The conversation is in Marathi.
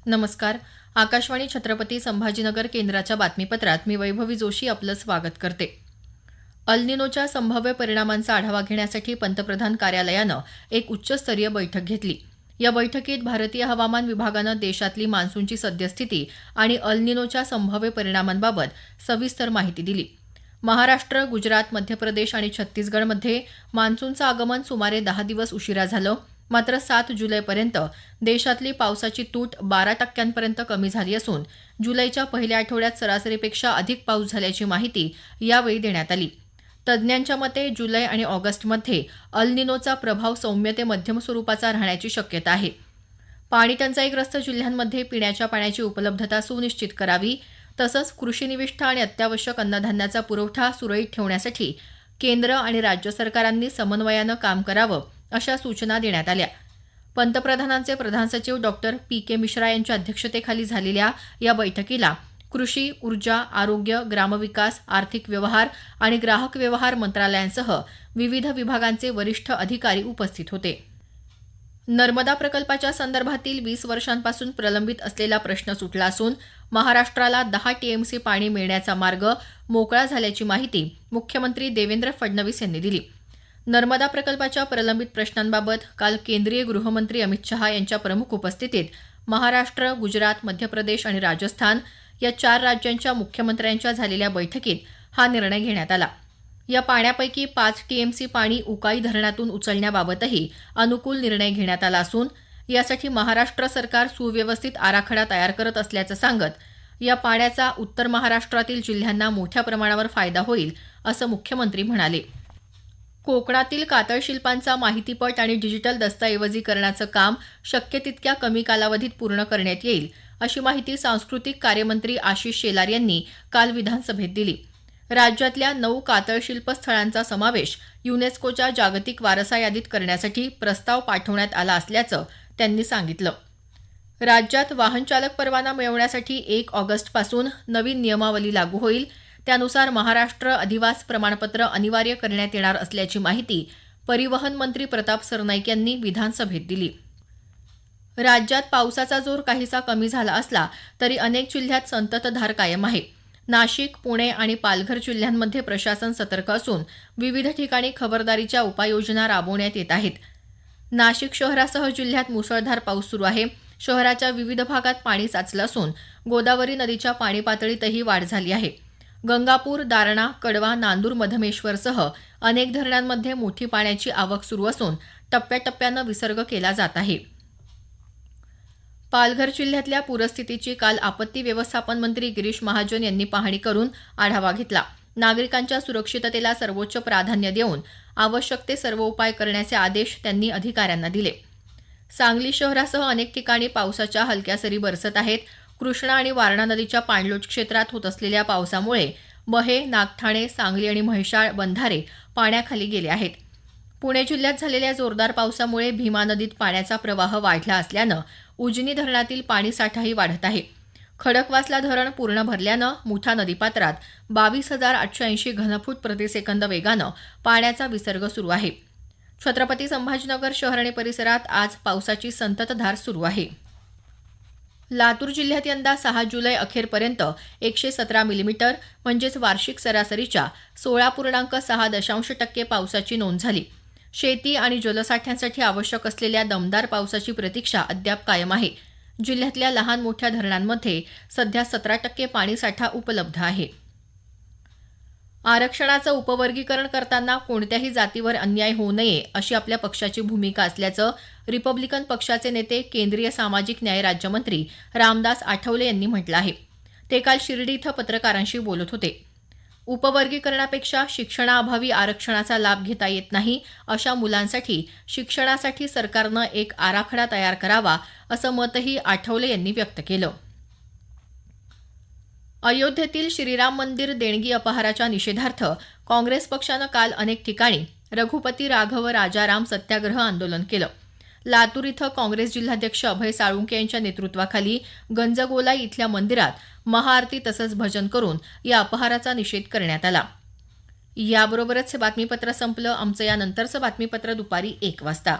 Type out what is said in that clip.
नमस्कार. आकाशवाणी छत्रपती संभाजीनगर केंद्राच्या बातमीपत्रात मी वैभवी जोशी आपलं स्वागत करते. अल निनोच्या संभाव्य परिणामांचा आढावा घेण्यासाठी पंतप्रधान कार्यालयानं एक उच्चस्तरीय बैठक घेतली. या बैठकीत भारतीय हवामान विभागानं देशातली मान्सूनची सद्यस्थिती आणि अल निनोच्या संभाव्य परिणामांबाबत सविस्तर माहिती दिली. महाराष्ट्र, गुजरात, मध्य प्रदेश आणि छत्तीसगडमध्ये मान्सूनचं आगमन सुमारे 10 दिवस उशिरा झालं. मात्र 7 जुलैपर्यंत देशातली पावसाची तूट 12% कमी झाली असून जुलैच्या पहिल्या आठवड्यात सरासरीपेक्षा अधिक पाऊस झाल्याची माहिती यावेळी देण्यात आली. तज्ज्ञांच्या मते जुलै आणि ऑगस्टमध्ये अल निनोचा प्रभाव सौम्य ते मध्यम स्वरूपाचा राहण्याची शक्यता आहे. पाणी टंचाईग्रस्त जिल्ह्यांमध्ये पिण्याच्या पाण्याची उपलब्धता सुनिश्चित करावी, तसंच कृषीनिविष्ठ आणि अत्यावश्यक अन्नधान्याचा पुरवठा सुरळीत ठेवण्यासाठी केंद्र आणि राज्य सरकारांनी समन्वयानं काम करावं, अशा सूचना देण्यात आल्या. पंतप्रधानांचे प्रधान सचिव डॉक्टर पी.के. मिश्रा यांच्या अध्यक्षतेखाली झालेल्या या बैठकीला कृषी, ऊर्जा, आरोग्य, ग्रामविकास, आर्थिक व्यवहार आणि ग्राहक व्यवहार मंत्रालयांसह विविध विभागांचे वरिष्ठ अधिकारी उपस्थित होते. नर्मदा प्रकल्पाच्या संदर्भातील 20 वर्षांपासून प्रलंबित असलेला प्रश्न सुटला असून महाराष्ट्राला 10 टीएमसी पाणी मिळण्याचा मार्ग मोकळा झाल्याची माहिती मुख्यमंत्री देवेंद्र फडणवीस यांनी दिली. नर्मदा प्रकल्पाच्या प्रलंबित प्रश्नांबाबत काल केंद्रीय गृहमंत्री अमित शहा यांच्या प्रमुख उपस्थितीत महाराष्ट्र, गुजरात, मध्य प्रदेश आणि राजस्थान या 4 राज्यांच्या मुख्यमंत्र्यांच्या झालेल्या बैठकीत हा निर्णय घेण्यात आला. या पाण्यापैकी 5 टीएमसी पाणी उकाई धरणातून उचलण्याबाबतही अनुकूल निर्णय घेण्यात आला असून यासाठी महाराष्ट्र सरकार सुव्यवस्थित आराखडा तयार करत असल्याचं सांगत या पाण्याचा उत्तर महाराष्ट्रातील जिल्ह्यांना मोठ्या प्रमाणावर फायदा होईल, असं मुख्यमंत्री म्हणाले. कोकणातील कातळशिल्पांचा माहितीपट आणि डिजिटल दस्तऐवजीकरणाचं काम शक्य तितक्या कमी कालावधीत पूर्ण करण्यात येईल, अशी माहिती सांस्कृतिक कार्यमंत्री आशिष शेलार यांनी काल विधानसभेत दिली. राज्यातल्या 9 कातळशिल्प स्थळांचा समावेश युनेस्कोच्या जागतिक वारसा यादीत करण्यासाठी प्रस्ताव पाठवण्यात आला असल्याचं त्यांनी सांगितलं. राज्यात वाहन चालक परवाना मिळवण्यासाठी 1 ऑगस्टपासून नवीन नियमावली लागू होईल. त्यानुसार महाराष्ट्र अधिवास प्रमाणपत्र अनिवार्य करण्यात येणार असल्याची माहिती परिवहन मंत्री प्रताप सरनाईक यांनी विधानसभेत दिली. राज्यात पावसाचा जोर काहीसा कमी झाला असला तरी अनेक जिल्ह्यात संततधार कायम आहे. नाशिक, पुणे आणि पालघर जिल्ह्यांमध्ये प्रशासन सतर्क असून विविध ठिकाणी खबरदारीच्या उपाययोजना राबवण्यात येत आहेत. नाशिक शहरासह जिल्ह्यात मुसळधार पाऊस सुरू आहे. शहराच्या विविध भागात पाणी साचलं असून गोदावरी नदीच्या पाणी पातळीतही वाढ झाली आहे. गंगापूर, दारणा, कडवा, नांदूर, मधमेश्वरसह अनेक धरणांमध्ये मोठी पाण्याची आवक सुरू असून टप्प्याटप्प्यानं विसर्ग केला जात आहे. पालघर जिल्ह्यातल्या पूरस्थितीची काल आपत्ती व्यवस्थापन मंत्री गिरीश महाजन यांनी पाहणी करून आढावा घेतला. नागरिकांच्या सुरक्षिततेला सर्वोच्च प्राधान्य देऊन आवश्यक ते सर्व उपाय करण्याचे आदेश त्यांनी अधिकाऱ्यांना दिले. सांगली शहरासह अनेक ठिकाणी पावसाच्या हलक्या सरी बरसत आहेत. कृष्णा आणि वारणा नदीच्या पाणलोट क्षेत्रात होत असलेल्या पावसामुळे महे, नागठाणे, सांगली आणि म्हैसाळ बंधारे पाण्याखाली गेले आहेत. पुणे जिल्ह्यात झालेल्या जोरदार पावसामुळे भीमा नदीत पाण्याचा प्रवाह वाढला असल्यानं उजनी धरणातील पाणीसाठाही वाढत आहे. खडकवासला धरण पूर्ण भरल्यानं मुठा नदीपात्रात 22,880 घनफूट प्रतिसेकंद वेगानं पाण्याचा विसर्ग सुरू आहे. छत्रपती संभाजीनगर शहर आणि परिसरात आज पावसाची संततधार सुरू आहे. लातूर जिल्ह्यात यंदा 6 जुलै अखेरपर्यंत 117 मिलीमीटर म्हणजेच वार्षिक सरासरीच्या 16.6% पावसाची नोंद झाली. शेती आणि जलसाठ्यांसाठी आवश्यक असलेल्या दमदार पावसाची प्रतीक्षा अद्याप कायम आहे. जिल्ह्यातल्या लहान मोठ्या धरणांमध्ये सध्या 17% पाणीसाठा उपलब्ध आहे. आरक्षणाचं उपवर्गीकरण करताना कोणत्याही जातीवर अन्याय होऊ नये अशी आपल्या पक्षाची भूमिका असल्याचं रिपब्लिकन पक्षाचे नेते केंद्रीय सामाजिक न्याय राज्यमंत्री रामदास आठवले यांनी म्हटलं आहे. ते काल शिर्डी इथं पत्रकारांशी बोलत होते. उपवर्गीकरणापेक्षा शिक्षणाअभावी आरक्षणाचा लाभ घेता येत नाही अशा मुलांसाठी शिक्षणासाठी सरकारनं एक आराखडा तयार करावा असं मतही आठवले यांनी व्यक्त केलं. अयोध्येतील श्रीराम मंदिर देणगी अपहाराच्या निषेधार्थ काँग्रेस पक्षानं काल अनेक ठिकाणी रघुपती राघव राजाराम सत्याग्रह आंदोलन केलं. लातूर इथं काँग्रेस जिल्हाध्यक्ष अभय साळुंके यांच्या नेतृत्वाखाली गंजगोलाई इथल्या मंदिरात महाआरती तसंच भजन करून या अपहाराचा निषेध करण्यात आला. याबरोबरच हे बातमीपत्र संपलं. आमचं यानंतरचं बातमीपत्र दुपारी 1 वाजता.